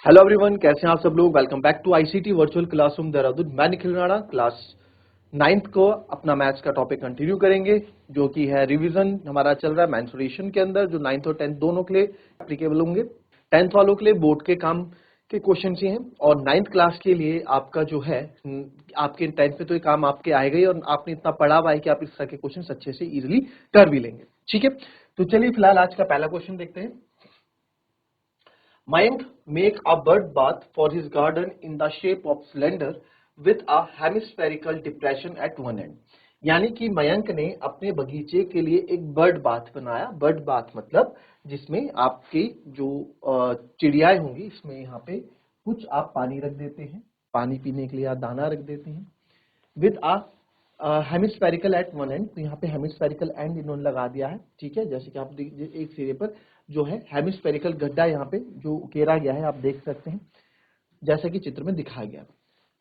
Hello everyone, कैसे हैं आप सब लोग। Welcome back to ICT virtual classroom Dehradun. मैं निखिल राणा क्लास 9th को अपना मैथ्स का टॉपिक कंटिन्यू करेंगे, जो कि है रिवीजन हमारा चल रहा है मेंसुरेशन के अंदर, जो 9th और 10th दोनों के लिए एप्लीकेबल होंगे। 10th वालों के लिए बोर्ड के काम के क्वेश्चन ही हैं, और 9th क्लास के लिए आपका जो है आपके 10th में तो ये काम आपके आएगा ही, और आपने इतना पढ़ा हुआ है कि आप इस तरह के क्वेश्चन अच्छे से इजिली कर भी लेंगे। ठीक है, तो चलिए फिलहाल आज का पहला क्वेश्चन देखते हैं। Mayank make a bird bath for his garden in the shape of cylinder with a hemispherical depression at one end। यानी कि मयंक ने अपने बगीचे के लिए एक बर्ड बाथ बनाया। बर्ड बाथ मतलब जिसमें आपकी जो चिड़ियाएं होंगी, इसमें यहाँ पे कुछ आप पानी रख देते हैं, पानी पीने के लिए आप दाना रख देते हैं, with a hemispherical at one end. तो यहाँ पे हेमिस्फेरिकल एंड इन्होंने लगा दिया है। ठीक है, जैसे कि आप देखिए एक सिरे पर जो है हेमिस्फेरिकल गड्ढा यहाँ पे जो उकेरा गया है, आप देख सकते हैं जैसे कि चित्र में दिखाया गया।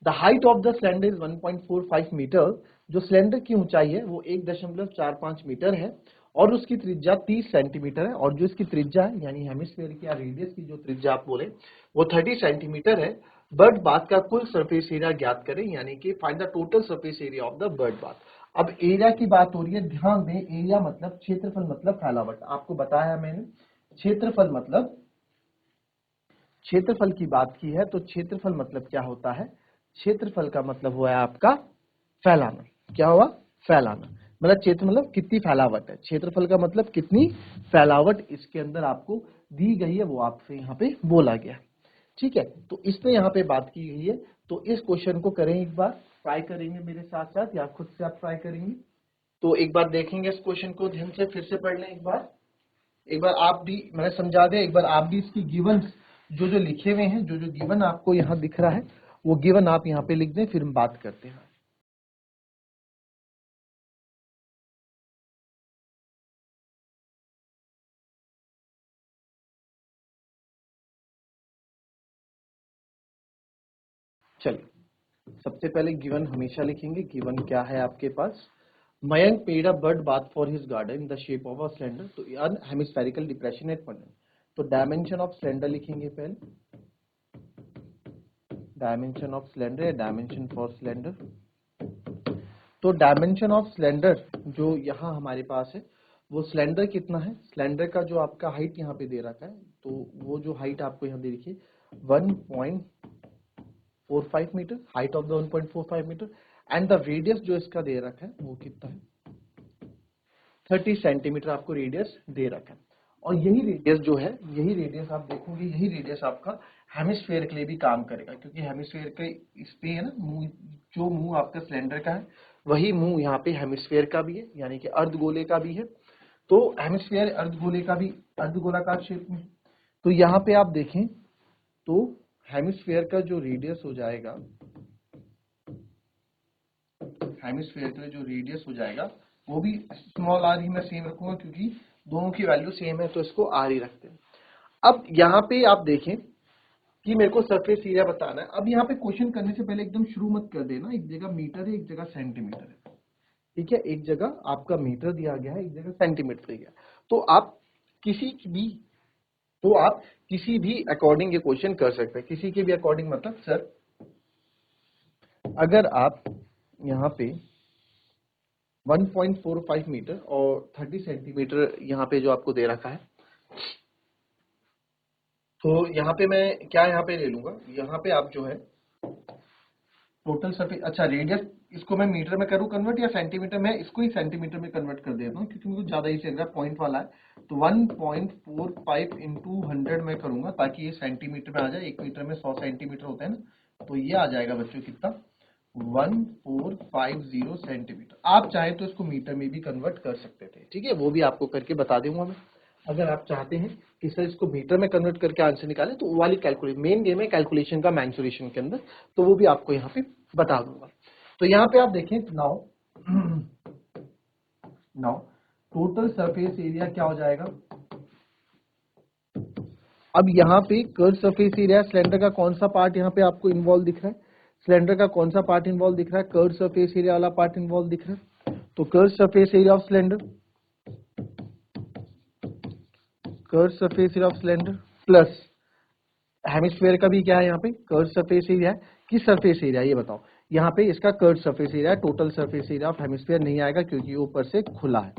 The height of the cylinder is 1.45 metre. जो सिलेंडर की ऊंचाई है वो 1.45 मीटर है, और उसकी त्रिज्या 30 सेंटीमीटर है, और जो इसकी त्रिज्या है यानी हेमिस्फेयर की या रेडियस की जो त्रिज्या आप बोले वो 30 सेंटीमीटर है। बर्ड बाथ का कुल सरफेस एरिया ज्ञात करें, यानी कि find the total surface area of the bird bath. अब एरिया की बात हो रही है, ध्यान दें, एरिया मतलब क्षेत्रफल मतलब फैलावट। आपको बताया मैंने क्षेत्रफल मतलब, क्षेत्रफल की बात की है तो क्षेत्रफल मतलब क्या होता है? क्षेत्रफल का मतलब हुआ है आपका फैलाना। क्या हुआ? फैलाना। मतलब क्षेत्र मतलब कितनी फैलावट है, क्षेत्रफल का मतलब कितनी फैलावट इसके अंदर आपको दी गई है, वो आपसे यहाँ पे बोला गया। ठीक है, तो इसमें यहाँ पे बात की गई है। तो इस क्वेश्चन को करें एक बार, ट्राई करेंगे मेरे साथ साथ, या खुद से आप ट्राई करेंगे। तो एक बार देखेंगे इस क्वेश्चन को, ध्यान से फिर से पढ़ लें एक बार। एक बार आप भी, मैंने समझा दिया, एक बार आप भी इसकी गिवन जो जो लिखे हुए हैं, जो जो गिवन आपको यहाँ दिख रहा है, वो गिवन आप यहाँ पे लिख दें, फिर हम बात करते हैं। चलिए, सबसे पहले गिवन हमेशा लिखेंगे। गिवन क्या है आपके पास? Mayank paid a bird bath for his garden in the shape of a cylinder, तो an hemispherical depression at one. तो डायमेंशन ऑफ सिलेंडर लिखेंगे पहले, डायमेंशन ऑफ सिलेंडर या डायमेंशन फॉर सिलेंडर। तो डायमेंशन ऑफ सिलेंडर जो यहाँ हमारे पास है, वो सिलेंडर कितना है, सिलेंडर का जो आपका हाइट यहाँ पे दे रखा है, तो वो जो हाइट आपको यहाँ दे रखी है 1.45 metre, height of the 1.45 metre, and the radius जो इसका दे रखा है वो कितना है, 30 सेंटीमीटर आपको रेडियस दे रखा है। और यही रेडियस जो है, यही रेडियस आप देखोगे, यही रेडियस आपका हेमिस्फेयर के लिए भी काम करेगा, क्योंकि हेमिस्फेयर के इस पे है ना मुंह, जो मुंह आपका सिलेंडर का है वही मुंह यहाँ पे हेमिस्फेयर का भी है, यानी कि अर्धगोले का भी है। तो हेमिस्फेयर अर्धगोले का भी, अर्धगोलाकार शेप में। तो यहाँ पे आप देखें तो हेमिस्फेयर का जो रेडियस हो जाएगा, हेमिस्फेयर का जो रेडियस हो जाएगा वो भी स्मॉल आर ही मैं सेम रखूंगा, क्योंकि दोनों की वैल्यू सेम है तो इसको आर ही रखते हैं। अब यहाँ पे आप देखें कि मेरे को सरफेस एरिया बताना है। अब यहाँ पे क्वेश्चन करने से पहले एकदम शुरू मत कर देना, एक जगह मीटर है, एक जगह सेंटीमीटर है। ठीक है, एक जगह आपका मीटर दिया गया है, एक जगह सेंटीमीटर दिया गया। तो आप किसी की भी, तो आप किसी भी अकॉर्डिंग ये क्वेश्चन कर सकते हैं। किसी के भी अकॉर्डिंग मतलब सर, अगर आप यहाँ पे 1.45 मीटर और 30 सेंटीमीटर यहाँ पे जो आपको दे रखा है, तो यहाँ पे मैं क्या यहाँ पे ले लूंगा, यहाँ पे आप जो है टोटल सरफेस, अच्छा रेडियस, इसको मैं मीटर में करूँ कन्वर्ट या सेंटीमीटर में? इसको ही सेंटीमीटर में कन्वर्ट कर देता हूँ, क्योंकि मुझे ज्यादा इजी लग रहा है, पॉइंट वाला है। तो 1.45 इंटू 100 में करूंगा, ताकि ये सेंटीमीटर में आ जाए। 1 मीटर में 100 सेंटीमीटर होता है ना, तो ये आ जाएगा बच्चों कितना, 1450 सेंटीमीटर। आप चाहे तो इसको मीटर में भी कन्वर्ट कर सकते थे, ठीक है, वो भी आपको करके बता दूंगा मैं। अगर आप चाहते हैं कि सर इसको मीटर में कन्वर्ट करके आंसर निकालें, तो वो वाली कैलकुलेशन, मेन गेम है कैलकुलेशन का मेंसुरेशन के अंदर, तो वो भी आपको यहाँ पे बता दूंगा। तो यहाँ पे आप देखें, now now total surface area क्या हो जाएगा? अब यहाँ पे कर्व सरफेस एरिया, सिलेंडर का कौन सा पार्ट यहाँ पे आपको इन्वॉल्व दिख रहा है? सिलेंडर का कौन सा पार्ट इन्वॉल्व दिख रहा है? कर्व सरफेस एरिया वाला पार्ट इन्वॉल्व दिख रहा है। तो curve surface area of cylinder, curve surface area of cylinder plus hemisphere का भी क्या है यहाँ पे कर्व सरफेस एरिया है कि सरफेस एरिया, ये बताओ। यहाँ पे इसका कर्व सरफेस एरिया है, total surface area of hemisphere नहीं आएगा क्योंकि ये ऊपर से खुला है,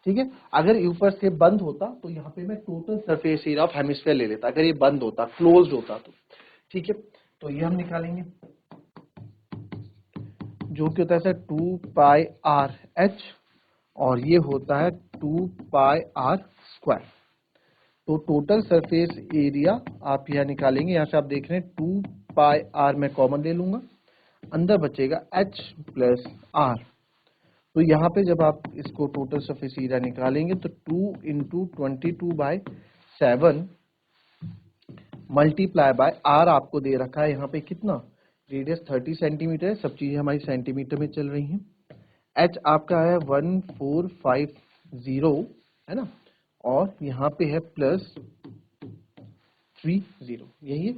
ठीक है। अगर ये ऊपर से बंद होता तो यहाँ पे मैं total surface area of hemisphere ले लेता, अगर ये बंद होता, क्लोज्ड होता तो, ठीक है। तो ये हम निकालेंगे जो कि होता है सर 2πr/h और ये होता है 2πr²। तो टोटल सरफेस एरिया आप यहाँ निकालेंगे, यहाँ से आप देख रहे हैं 2πr में कॉमन ले लूंगा, अंदर बचेगा h प्लस r। तो यहाँ पे जब आप इसको टोटल सरफेस एरिया निकालेंगे तो 2 इंटू 22/7 मल्टीप्लाई बाय r आपको दे रखा है यहाँ पे कितना, रेडियस 30 सेंटीमीटर है, सब चीजें हमारी सेंटीमीटर में चल रही हैं। h आपका है 1450 है ना, और यहाँ पे है प्लस 30, यही है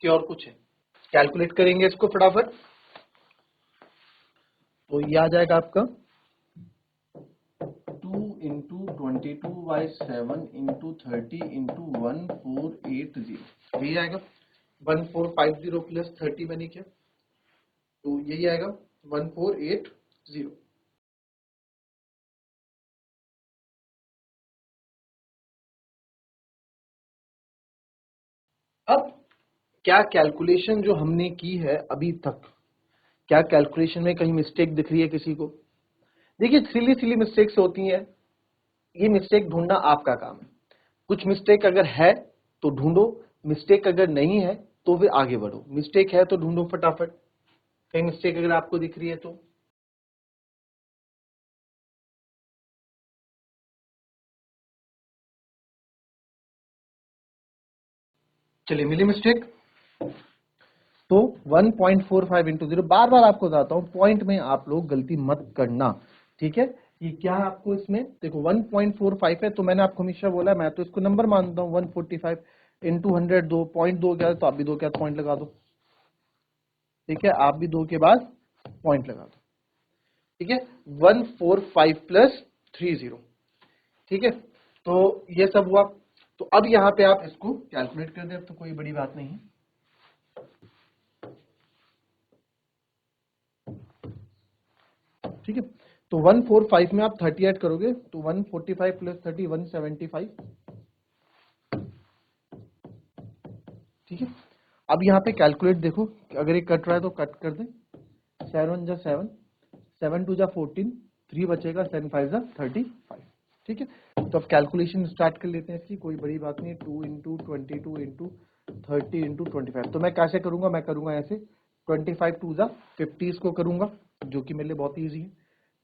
कि और कुछ है। कैलकुलेट करेंगे इसको फटाफट, तो ये आ जाएगा आपका 2 इंटू 22/7 इंटू 30 इंटू 1480, यही आएगा 1450 प्लस 30 बनी क्या, तो यही आएगा 1480। अब क्या कैलकुलेशन जो हमने की है अभी तक, क्या कैलकुलेशन में कहीं मिस्टेक दिख रही है किसी को? देखिए सिली सिली मिस्टेक्स होती हैं, ये मिस्टेक ढूंढना आपका काम है। कुछ मिस्टेक अगर है तो ढूंढो, मिस्टेक अगर नहीं है तो फिर आगे बढ़ो, मिस्टेक है तो ढूंढो फटाफट, कहीं मिस्टेक अगर आपको दिख रही है तो। चलिए मिली मिस्टेक, तो 1.45 इंटू 0, बार बार आपको बताता हूं पॉइंट में आप लोग गलती मत करना, ठीक है। ये क्या है आपको इसमें देखो 1.45 है, तो मैंने आपको हमेशा बोला, मैं तो इसको नंबर मानता हूँ 145 इंटू 100 दो पॉइंट दो क्या, तो आप भी दो क्या पॉइंट लगा दो, ठीक है, आप भी दो के बाद पॉइंट लगा दो, ठीक है। 145 प्लस 30, ठीक है। तो ये सब हुआ, तो अब यहाँ पे आप इसको कैलकुलेट कर दे, अब तो कोई बड़ी बात नहीं है, ठीक है। तो 145 में आप 30 ऐड करोगे तो 145 प्लस 30 175, ठीक है। अब यहाँ पे कैलकुलेट देखो, अगर ये कट रहा है तो कट कर दें, 7 जा 7, 7 2 जा 14, 3 बचेगा, 7 5 जा 35, ठीक है। तो अब कैलकुलेशन स्टार्ट कर लेते हैं इसकी, कोई बड़ी बात नहीं है। 2 इंटू 22 इंटू 30 इंटू 25, तो मैं कैसे करूंगा, मैं करूंगा ऐसे 25 2 जा 50 इसको करूंगा, जो कि मेरे लिए बहुत ईजी है,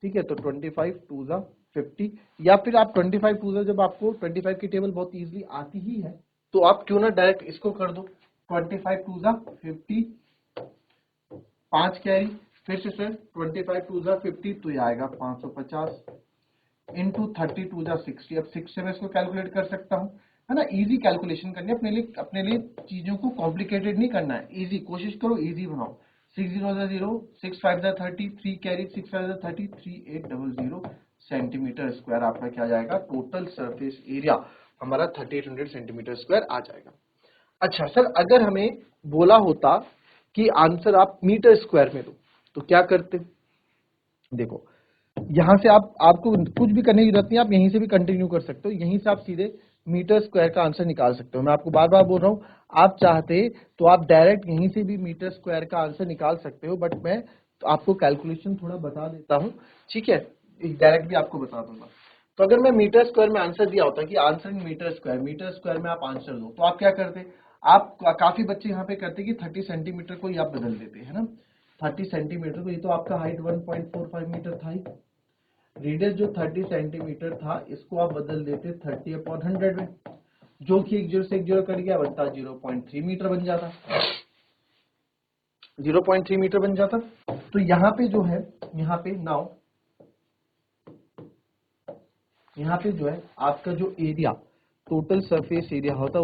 ठीक है। तो 25 2 जा 50, या फिर आप 25 2 जा, जब आपको 25 की टेबल बहुत इजीली आती ही है तो आप क्यों ना डायरेक्ट इसको कर दो, 25 2 जा 50, 5 कैरी, फिर से सर 25 2 जा 50, तो ये आएगा 550 इंटू 30 2 जा 60। अब 6 से मैं इसको कैलकुलेट कर सकता हूँ, है ना, इजी कैलकुलेशन करनी है, अपने लिए चीजों को कॉम्प्लिकेटेड नहीं करना है, इजी कोशिश करो, इजी बनाओ। 6 0 जा 0, 6 5 जा 30, 3 कैरी, 6 5 जा 30, 3800 सेंटीमीटर स्क्वायर आपका क्या जाएगा, टोटल सरफेस एरिया हमारा 3800 सेंटीमीटर स्क्वायर आ जाएगा। अच्छा सर, अगर हमें बोला होता कि आंसर आप मीटर स्क्वायर में दो तो क्या करते? देखो यहां से आपको कुछ भी करने की जरूरत नहीं, आप यहीं से भी कंटिन्यू कर सकते हो, यहीं से आप सीधे मीटर स्क्वायर का आंसर निकाल सकते हो। मैं आपको बार बार बोल रहा हूं, आप चाहते तो आप डायरेक्ट यहीं से भी मीटर स्क्वायर का आंसर निकाल सकते हो, बट मैं तो आपको कैलकुलेशन थोड़ा बता देता हूं, ठीक है, डायरेक्ट भी आपको बता दूंगा। तो अगर मैं मीटर स्क्वायर में आंसर दिया होता कि आंसर इन मीटर स्क्वायर में आप आंसर दो, तो आप क्या करते? आप काफी बच्चे यहाँ पे करते कि 30 सेंटीमीटर को ही आप बदल देते है ना, 30 सेंटीमीटर को, ये तो आपका हाइट 1.45 मीटर था ही, रेडियस जो 30 सेंटीमीटर था इसको आप बदल देते 30/100 में, जो कि एक जीरो से एक जीरो कट गया, बनता 0.3 मीटर बन जाता, 0.3 मीटर बन जाता। तो यहाँ पे जो है, यहाँ पे नाउ यहाँ पे जो है आपका जो एरिया टोटल सरफेस एरिया होता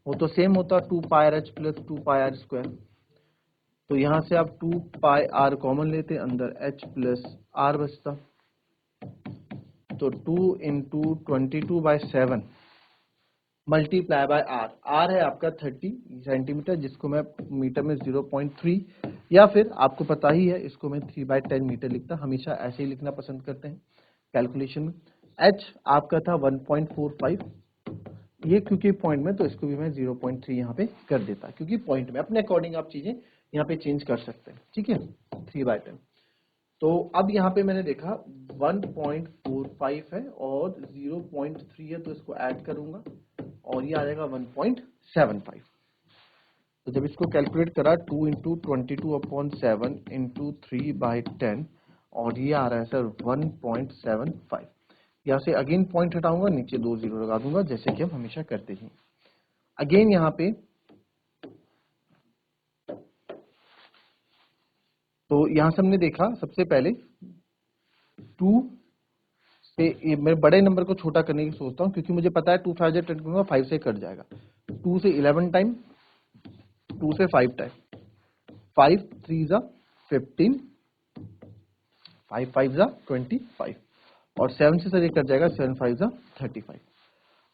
वो तो सेम होता 2πr/h प्लस 2πr²। तो यहां से आप 2πr कॉमन लेते, अंदर h प्लस r बचता, तो 2 into 22/7 multiply by R. R है आपका 30 सेंटीमीटर, जिसको मैं मीटर में 0.3, या फिर आपको पता ही है इसको मैं 3/10 मीटर लिखता, हमेशा ऐसे ही लिखना पसंद करते हैं कैलकुलेशन में। एच आपका था 1.45, ये क्योंकि पॉइंट में, तो इसको भी मैं 0.3 यहाँ पे कर देता, क्योंकि पॉइंट में अपने अकॉर्डिंग आप चीजें यहाँ पे चेंज कर सकते हैं, ठीक है। 3/10। तो अब यहाँ पे मैंने देखा 1.45 है और 0.3 है, तो इसको ऐड करूंगा और ये आ जाएगा 1.75। तो जब इसको कैलकुलेट करा 2 इंटू 22/7 इंटू 3/10 और ये आ रहा है सर 1.75। यहाँ से अगेन पॉइंट हटाऊंगा, नीचे 2 जीरो लगा दूंगा, जैसे कि हम हमेशा करते हैं। अगेन यहाँ पे तो यहां से हमने देखा सबसे पहले 2 से, मैं बड़े नंबर को छोटा करने की सोचता हूं, क्योंकि मुझे पता है 2 5 10 करूंगा 5 से कट जाएगा। 2 से 11 टाइम, 2 से 5 टाइम, 5 3 जा 15, 5 5 जा 25 और 7 से सर ये कट जाएगा, 7 5 जा 35।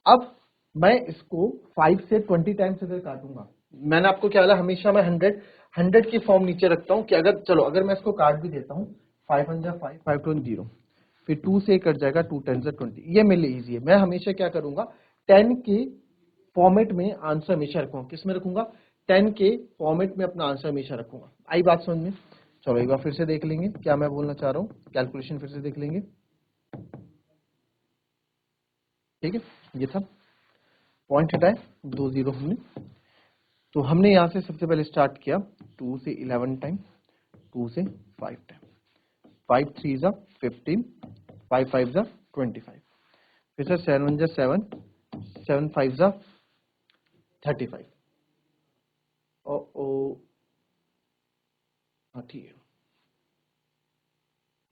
अब मैं इसको 5 से 20 टाइम्स अगर काटूंगा, मैंने आपको क्या बोला, हमेशा मैं 100 की फॉर्म नीचे रखता हूं कि अगर चलो अगर मैं इसको काट भी देता हूं 5 1 जा 5, 5 2 0, फिर 2 से कट जाएगा, 2 10 जा 20, ये मेरे लिए इजी है। मैं हमेशा क्या करूंगा 10 के फॉर्मेट में आंसर हमेशा रखूंगा। किस में रखूंगा? 10 के फॉर्मेट में अपना आंसर हमेशा रखूंगा। आई बात समझ में? चलो एक बार फिर से देख लेंगे क्या मैं बोलना चाह रहा हूं, कैलकुलेशन फिर से देख लेंगे, ठीक है। ये था पॉइंट हटाए, 2 जीरो हमने। तो हमने यहां से सबसे पहले स्टार्ट किया 2 से 11 टाइम, 2 से 5 टाइम, 5 3 जा 15, 5 5 जा 25, फिर सर 7 1 जा 7, 7 5 जा 35। ओ हाँ ठीक है,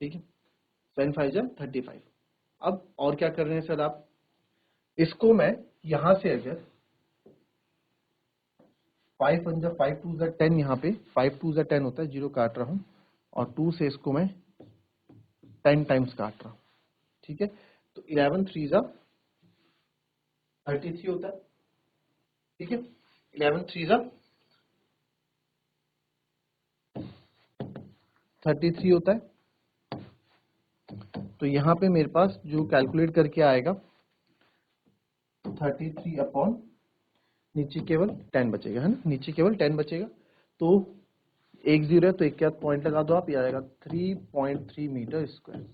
ठीक है, 7 5 जा 35। अब और क्या कर रहे हैं सर आप, इसको मैं यहां से अगर 5 1 जा 5 2 जा 10, यहाँ पे 5 2 जा 10 होता है, जीरो काट रहा हूं और 2 से इसको मैं 10 टाइम्स काट रहा हूं, ठीक है। तो 11 3 जा 33 होता है, ठीक है। 11 3 जा 33 होता है। तो यहाँ पे मेरे पास जो कैलकुलेट करके आएगा 33 नीचे केवल 10 बचेगा, है ना, नीचे केवल 10 बचेगा। तो एक जीरो है तो एक क्या पॉइंट लगा दो आप, ये आएगा 3.3 मीटर स्क्वायर।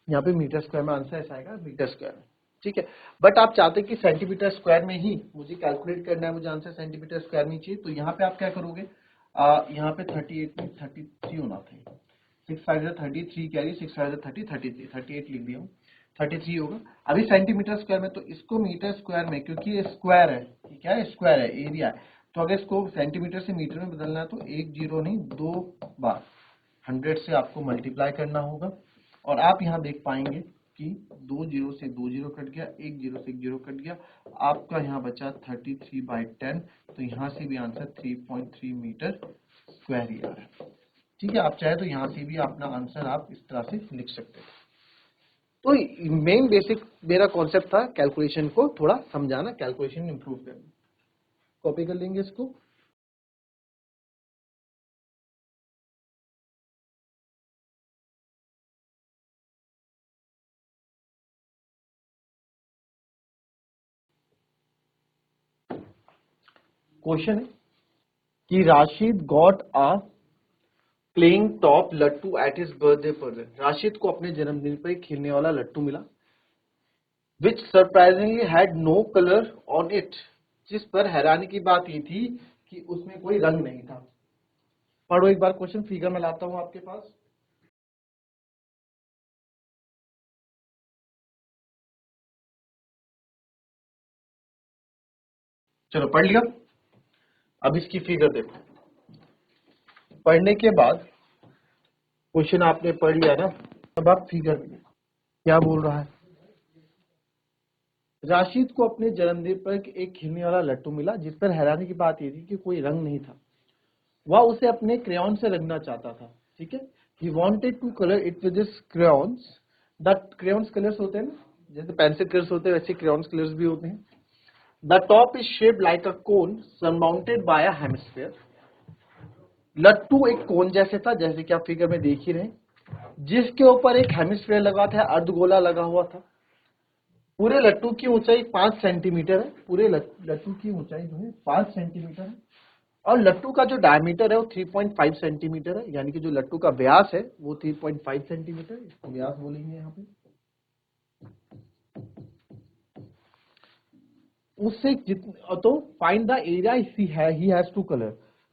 यहाँ पे मीटर स्क्वायर में आंसर ऐसा आएगा, मीटर स्क्वायर में, ठीक है। बट आप चाहते हैं कि सेंटीमीटर स्क्वायर में ही मुझे कैलकुलेट करना है, मुझे आंसर सेंटीमीटर स्क्वायर में चाहिए, तो यहाँ पे आप क्या करोगे, यहाँ पे 38 में 33 होना था, 6 5 33 कैरी, 6 5 30 33, 38 लिख दिया हूँ, 33 होगा। अभी सेंटीमीटर स्क्वायर में, तो इसको मीटर स्क्वायर में, क्योंकि ये स्क्वायर है, क्या है, स्क्वायर है, एरिया है, तो अगर इसको सेंटीमीटर से मीटर में बदलना है तो एक जीरो नहीं 2 बार 100 से आपको मल्टीप्लाई करना होगा। और आप यहाँ देख पाएंगे कि 2 जीरो से 2 जीरो कट गया, 1 जीरो से 1 जीरो कट गया, आपका यहाँ बचा 33/10। तो यहाँ से भी आंसर 3.3 मीटर स्क्वायर ही आ रहा है, ठीक है। आप चाहे तो यहाँ से भी अपना आंसर आप इस तरह से लिख सकते हैं। तो मेन बेसिक मेरा कॉन्सेप्ट था कैलकुलेशन को थोड़ा समझाना, कैलकुलेशन इंप्रूव करना। कॉपी कर लेंगे इसको। क्वेश्चन है कि Rashid got a playing top लट्टू at his birthday present. Rashid को अपने जन्मदिन पर एक खेलने वाला लट्टू मिला, which surprisingly had no colour on it, जिस पर हैरानी की बात ये थी कि उसमें कोई रंग नहीं था। पढ़ो एक बार क्वेश्चन, फिगर में लाता हूं आपके पास। चलो पढ़ लिया, अब इसकी फिगर देखो। पढ़ने के बाद क्वेश्चन आपने पढ़ लिया ना, अब आप फिगर देखो क्या बोल रहा है। राशिद को अपने जन्मदिन पर एक खिलने वाला लट्टू मिला, जिस पर हैरानी की बात यह थी कि कोई रंग नहीं था। वह उसे अपने क्रेयॉन से रंगना चाहता था, ठीक है। He wanted to colour it with his crayons. The crayons colours होते हैं ना, जैसे पेंसिल कलर्स होते हैं वैसे क्रेयॉन्स कलर्स भी होते हैं। The top is shaped like a cone surmounted bye a hemisphere. लट्टू एक कोन जैसे था, जैसे कि आप फिगर में देख ही रहे हैं, जिसके ऊपर एक हेमिस्फीयर लगा था, अर्धगोला लगा हुआ था। पूरे लट्टू की ऊंचाई 5 सेंटीमीटर है। पूरे लट्टू की ऊंचाई जो है 5 सेंटीमीटर है। और लट्टू का जो डायमीटर है वो 3.5 सेंटीमीटर है, यानी कि जो लट्टू का व्यास है वो 3.5 सेंटीमीटर, इसको व्यास बोलेंगे यहाँ पे। उससे तो find the area he has to colour.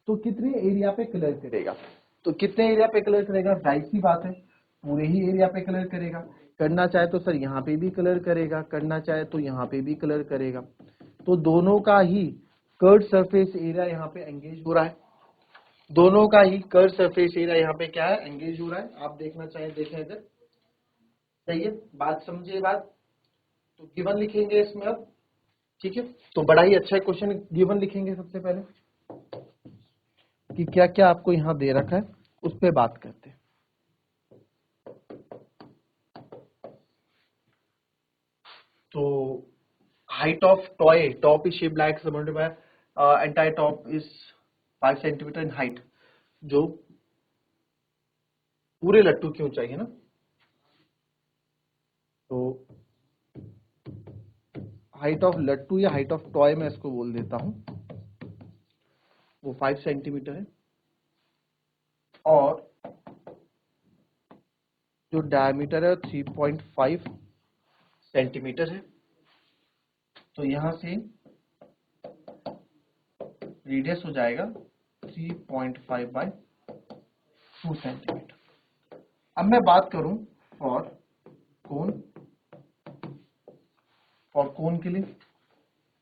तो कितने एरिया पे कलर करेगा? तो कितने एरिया पे कलर करेगा? जाहिर सी बात है पूरे ही एरिया पे कलर करेगा। करना चाहे तो सर यहाँ पे भी कलर करेगा, करना चाहे तो यहाँ पे भी कलर करेगा। तो दोनों का ही कर्व सरफेस एरिया यहाँ पे एंगेज हो रहा है। दोनों का ही कर्व सरफेस एरिया यहाँ पे क्या है? एंगेज हो रहा है। आप देखना चाहे देखें इधर। सही है, बात समझिए बात। तो गिवन लिखेंगे इसमें अब। ठीक है, तो बड़ा ही अच्छा क्वेश्चन गिवन लिखेंगे सबसे पहले कि क्या क्या आपको यहां दे रखा है, उस पर बात करते हैं। तो height of toy, top is shape like surrounded by entire top is 5 centimetre in height. जो पूरे लट्टू की ऊंचाई है ना, तो हाइट ऑफ लट्टू या हाइट ऑफ टॉय मैं इसको बोल देता हूं, वो 5 सेंटीमीटर है। और जो डायमीटर है 3.5 सेंटीमीटर है। तो यहां से रेडियस हो जाएगा 3.5 बाय 2 सेंटीमीटर। अब मैं बात करूं फॉर कोन, फॉर कोन के लिए।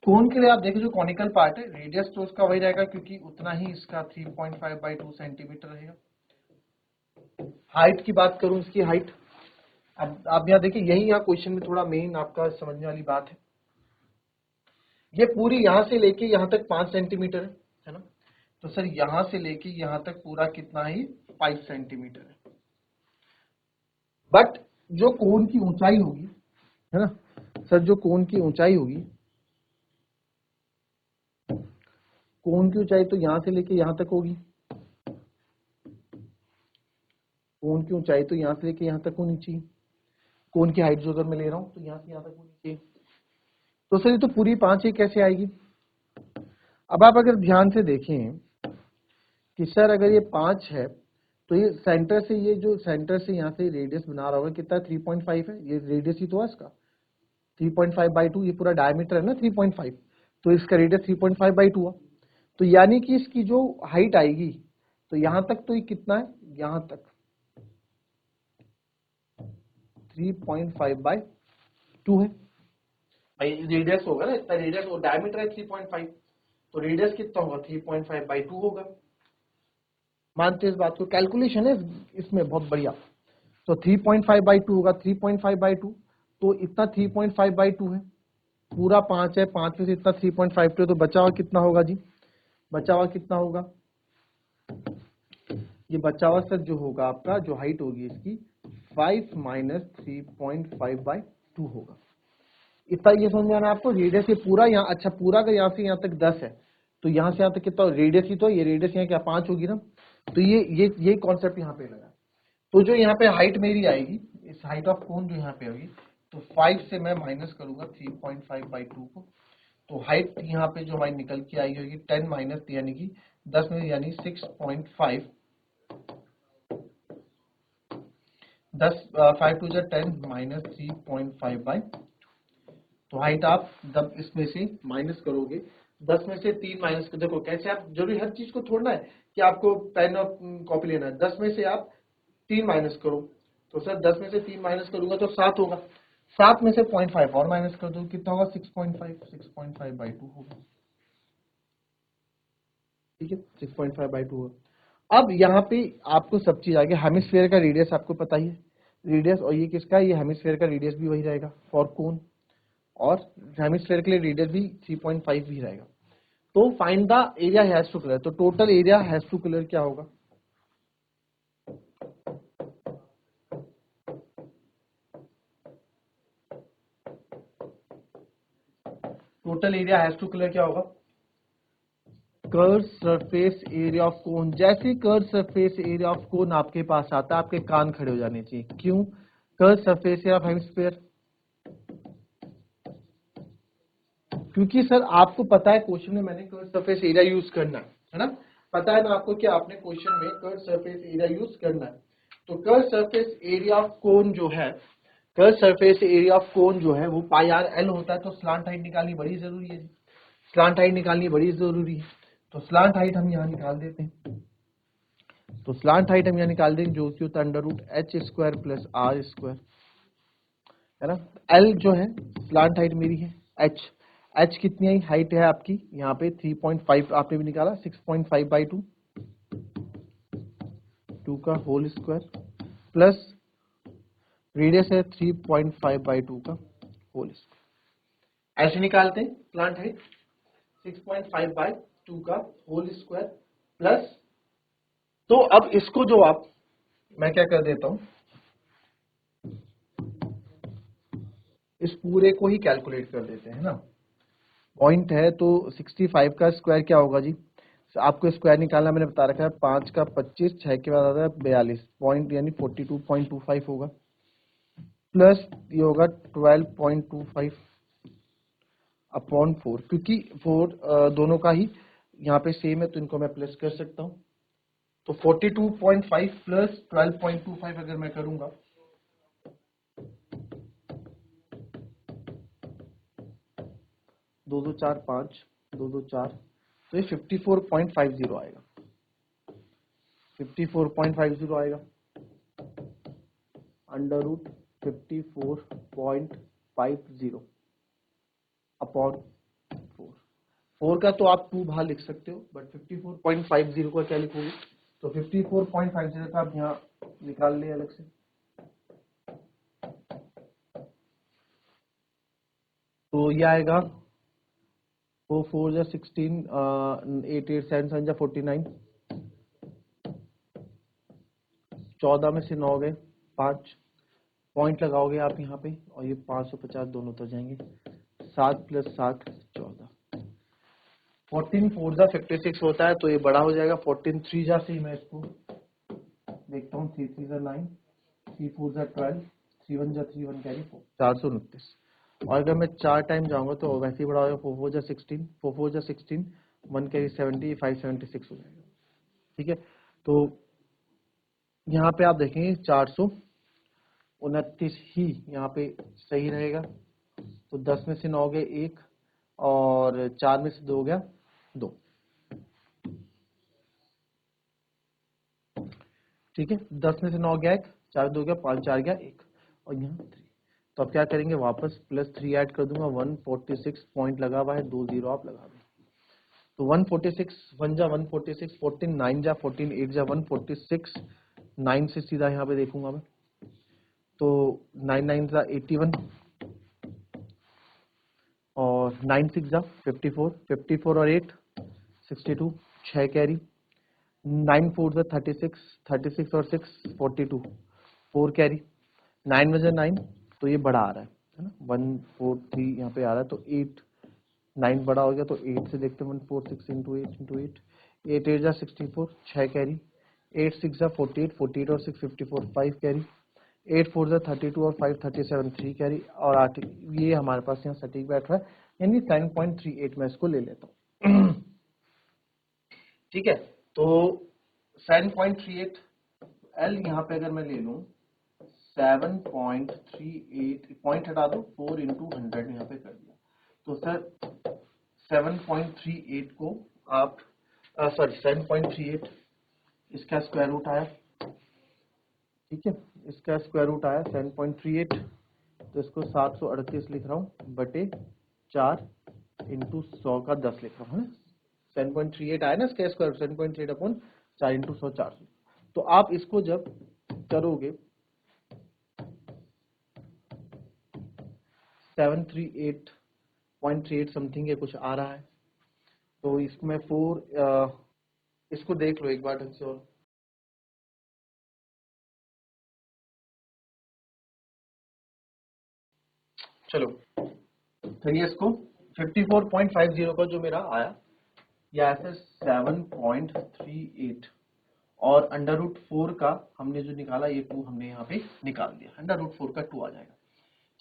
कोन के लिए आप देखिए जो कॉनिकल पार्ट है, रेडियस तो उसका वही रहेगा क्योंकि उतना ही इसका 3.5 बाय 2 सेंटीमीटर रहेगा। हाइट की बात करूं, इसकी हाइट, अब आप यहाँ देखिए, यही यहाँ क्वेश्चन में थोड़ा मेन आपका समझने वाली बात है। ये पूरी यहां से लेके यहां तक 5 सेंटीमीटर है ना। तो सर यहां से लेके यहां तक पूरा कितना ही 5 सेंटीमीटर है। बट जो कोन की ऊंचाई होगी, है ना सर, जो कोन की ऊंचाई होगी, कोन की ऊंचाई तो यहां से लेके यहां तक होगी। कोन की ऊंचाई तो यहां से लेके यहां तक होनी चाहिए। कोन की हाइट जो अगर मैं ले रहा हूं तो यहां से यहां तक होनी चाहिए। तो सर ये तो पूरी 5 ही कैसे आएगी? अब आप अगर ध्यान से देखें कि सर अगर ये 5 है तो ये सेंटर से, ये जो सेंटर से यहाँ से रेडियस बना रहा होगा कितना? 3.5 है। ये रेडियस ही तो है इसका 3.5 बाई 2। ये पूरा डायमीटर है ना 3.5, तो इसका रेडियस 3.5 बाई 2 हुआ। तो यानी कि इसकी जो हाइट आएगी, तो यहां तक तो ये कितना है? यहां तक 3.5 बाई 2 है भाई। रेडियस होगा ना इतना, रेडियस और डायमीटर है 3.5, तो रेडियस कितना होगा? 3.5 बाई 2 होगा। मानते हैं इस बात को, कैलकुलेशन है इसमें बहुत बढ़िया। तो 3.5 बाई 2 होगा, 3.5 बाई 2, तो इतना 3.5 बाई 2 है। पूरा 5 है, 5 में से इतना 3.5 है, तो बचा हुआ कितना होगा जी? बचा हुआ कितना होगा? ये बचा हुआ सर जो होगा आपका, जो हाइट होगी इसकी 5 माइनस 3.5 बाई 2 होगा। इतना ये समझ में आना आपको। रेडियस ये पूरा यहाँ, अच्छा पूरा अगर यहाँ से यहाँ तक 10 है, तो यहाँ से यहाँ तक कितना रेडियस ही तो, ये रेडियस यहाँ क्या 5 होगी ना। तो ये कॉन्सेप्ट यहाँ पे लगा। तो जो यहाँ पे हाइट मेरी आएगी, इस हाइट ऑफ कोन जो यहाँ पे होगी, तो 5 से मैं माइनस करूंगा 3.5 बाई 2 को। तो हाइट यहाँ पे जो हमारी निकल के आई होगी 10 माइनस, यानी कि 10 में, यानी 6.5, 10 5 टू 10 माइनस 3.5 बाई। तो हाइट आप जब इसमें से माइनस करोगे, 10 में से 3 माइनस कर, देखो कैसे, आप जरूरी हर चीज को छोड़ना है कि आपको पेन और कॉपी लेना है। 10 में से आप 3 माइनस करो, तो सर 10 में से 3 माइनस करूंगा तो 7 होगा। 7 में से 0.5 और माइनस कर दो, कितना होगा? 6.5, 6.5 बाई 2 होगा। ठीक है, 6.5 बाई 2 होगा। अब यहाँ पे आपको सब चीज आ गया। हेमिस्फेयर का रेडियस आपको पता ही है, रेडियस, और ये किसका है? ये हेमिस्फेयर का रेडियस भी वही रहेगा फॉर कोन, और हेमिस्फेयर के लिए रेडियस भी 3.5 भी रहेगा। तो find the area has to colour, तो total area has to colour क्या होगा? Total area has to clear क्या होगा, curve surface area of cone. जैसे curve surface area of cone आपके पास आता है आपके कान खड़े हो जाने चाहिए। क्यों? Curve surface area of hemisphere, क्योंकि सर आपको पता है क्वेश्चन में मैंने कर्व सरफेस एरिया यूज करना है ना, पता है ना आपको कि आपने क्वेश्चन में कर्व सरफेस एरिया यूज करना है। तो कर्व सरफेस एरिया ऑफ कोन जो है, कर्व सरफेस एरिया ऑफ कोन जो है वो पाई आर एल होता है। तो स्लांट हाइट निकालनी बड़ी जरूरी है, स्लांट हाइट निकालनी बड़ी जरूरी है। तो स्लांट हाइट हम यहाँ निकाल देते हैं। तो स्लांट हाइट हम यहाँ निकाल देंगे जो कि होता है under root H square plus R square, है ना। एल जो है स्लांट हाइट मेरी है, एच एच कितनी आई हाइट है आपकी यहाँ पे 3.5 आपने भी निकाला, 6.5/2 2 का होल स्क्वायर प्लस रेडियस है 3.5/2 का होल स्क्वायर। ऐसे निकालते हैं प्लांट हाइट 6.5/2 का होल स्क्वायर प्लस, तो अब इसको जो आप, मैं क्या कर देता हूं, इस पूरे को ही कैलकुलेट कर देते हैं ना। पॉइंट है तो 65 का स्क्वायर क्या होगा जी, आपको स्क्वायर निकालना मैंने बता रखा है, 5 का 25, 6 के बाद आता है 42 पॉइंट यानी 42.25 होगा, प्लस ये होगा 12.25 अपॉन 4, क्योंकि 4 दोनों का ही यहाँ पे सेम है तो इनको मैं प्लस कर सकता हूँ। तो 42.5 प्लस 12.25 अगर मैं करूंगा, 2 2 4 5 2 2 4, तो ये 54.50 आएगा, 54.50 आएगा अंडर रूट 54.50 अपॉन 4। 4 का तो आप 2 बाहर लिख सकते हो, बट 54.50 का क्या लिखोगे, तो 54.50 का आप यहाँ निकाल लें अलग से। तो ये आएगा 4 4 जा 16, 8 8 7 7 जा 49, 14 में से 9 गए 5, पॉइंट लगाओगे आप यहाँ पे और ये 550 दोनों तो जाएंगे, 7 + 7 14, 14 4 जा 56 होता है तो ये बड़ा हो जाएगा। 14 3 जा से ही मैं इसको देखता हूँ, 3 3 जा 9, 3 4 जा 12, 3 1 जा 3 1 कैरी 4, 429। और अगर मैं 4 टाइम जाऊंगा तो वैसे ही बड़ा होगा, 4 4 जा 16, 4 4 जा 16, 1 कैरी 70, 576 हो जाएगा। ठीक है, तो यहाँ पे आप देखेंगे 429 ही यहाँ पे सही रहेगा। तो 10 में से 9 गए 1 और 4 में से 2 गया 2। ठीक है, 10 में से 9 गया 1, 4 2 गया 5, 4 गया 1 और यहाँ 3। तो अब क्या करेंगे, वापस प्लस 3 ऐड कर दूंगा, 146 पॉइंट लगा हुआ है, 2 0 आप लगा दें। तो 146 1 जा 146, 14 9 जा 14, 8 जा 146, 9 से सीधा यहाँ पे देखूंगा मैं, तो 9 9 जा 81 और 9 6 जा 54, 54 और 8 62, 6 कैरी, 9 4 जा 36, 36 और 6 42, 4 कैरी, 9 में से 9 तो ये बड़ा आ रहा है ना, 1 4 3 यहाँ पे आ रहा है, तो 8 9 बड़ा हो गया, तो 8 से देखते हैं, 1 4 6 इंटू 8 इंटू 8, 8 8 जा 64, 6 कैरी, 8 6 जा 48, 48 और 6 54, 5 कैरी, 8 4 जा 32 और 5 37, 3 कैरी और 8, ये हमारे पास यहाँ सटीक बैठ रहा है, यानी 10.38 मैं इसको ले लेता हूँ। ठीक है, तो 7.38 एल यहाँ पे अगर मैं ले लूँ 7.38, पॉइंट हटा दो, 4 इंटू 100 यहाँ पे कर दिया, तो सर 7.38 को आप सॉरी 7.38 इसका स्क्वायर रूट आया, ठीक है, इसका स्क्वायर रूट आया 7.38, तो इसको 738 लिख रहा हूँ बटे 4 इंटू 100 का 10 लिख रहा हूँ, 7.38 आया ना इसका स्क्वायर, 7.38 अपॉन 4 इंटू 100 400। तो आप इसको जब करोगे 738.38 समथिंग ये कुछ आ रहा है, तो इसमें 4 इसको देख लो एक बार ढंग से और, चलो करिए इसको, 54.50 का जो मेरा आया या ऐसे 7.38 और √4 का हमने जो निकाला ये 2 हमने यहाँ पे निकाल दिया, √4 का 2 आ जाएगा।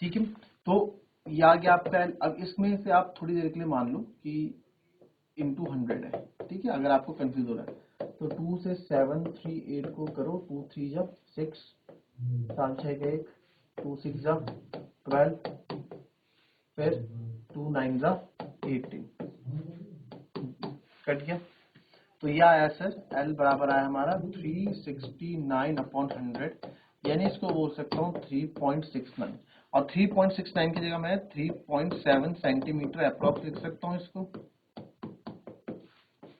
ठीक है, तो ये आ गया आपका। अब इसमें से आप थोड़ी देर के लिए मान लो कि इंटू 100 है। ठीक है, अगर आपको कंफ्यूज हो रहा है तो 2 से 738 को करो, 2 3 जा 6, 7 6 का 1, 2 6 जा 12, फिर 2 9 जा 18, कट गया। तो यह आया सर L बराबर आया हमारा 369/100, यानी इसको बोल सकता हूँ 3.69, और 3.69 की जगह मैं 3.7 सेंटीमीटर अप्रोक्स लिख सकता हूँ इसको,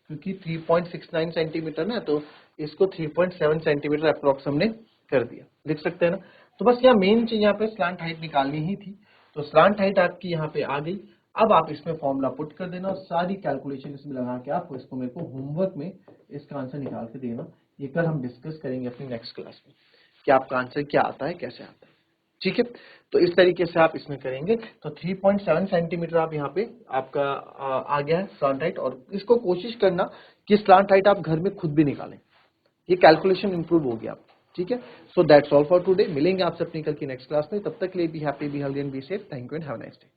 क्योंकि 3.69 सेंटीमीटर ना, तो इसको 3.7 सेंटीमीटर अप्रोक्स हमने कर दिया, लिख सकते हैं ना। तो बस यहाँ मेन चीज यहाँ पे स्लांट हाइट निकालनी ही थी, तो स्लांट हाइट आपकी यहाँ पे आ गई। अब आप इसमें फॉर्मूला पुट कर देना और सारी कैलकुलेशन इसमें लगा के आपको इसको मेरे को होमवर्क में इसका आंसर निकाल के देना। ये कल हम डिस्कस करेंगे अपनी नेक्स्ट क्लास में कि आपका आंसर क्या आता है, कैसे आता है। ठीक है, तो इस तरीके से आप इसमें करेंगे। तो 3.7 सेंटीमीटर आप यहाँ पे आपका आ गया है स्लांट हाइट, और इसको कोशिश करना कि स्लांट हाइट आप घर में खुद भी निकालें, ये कैलकुलेशन इंप्रूव हो गया आप। ठीक है, so that's all for today. मिलेंगे आपसे अपनी कल की नेक्स्ट क्लास में, तब तक के लिए be happy, be healthy and be safe. Thank you and have a nice day.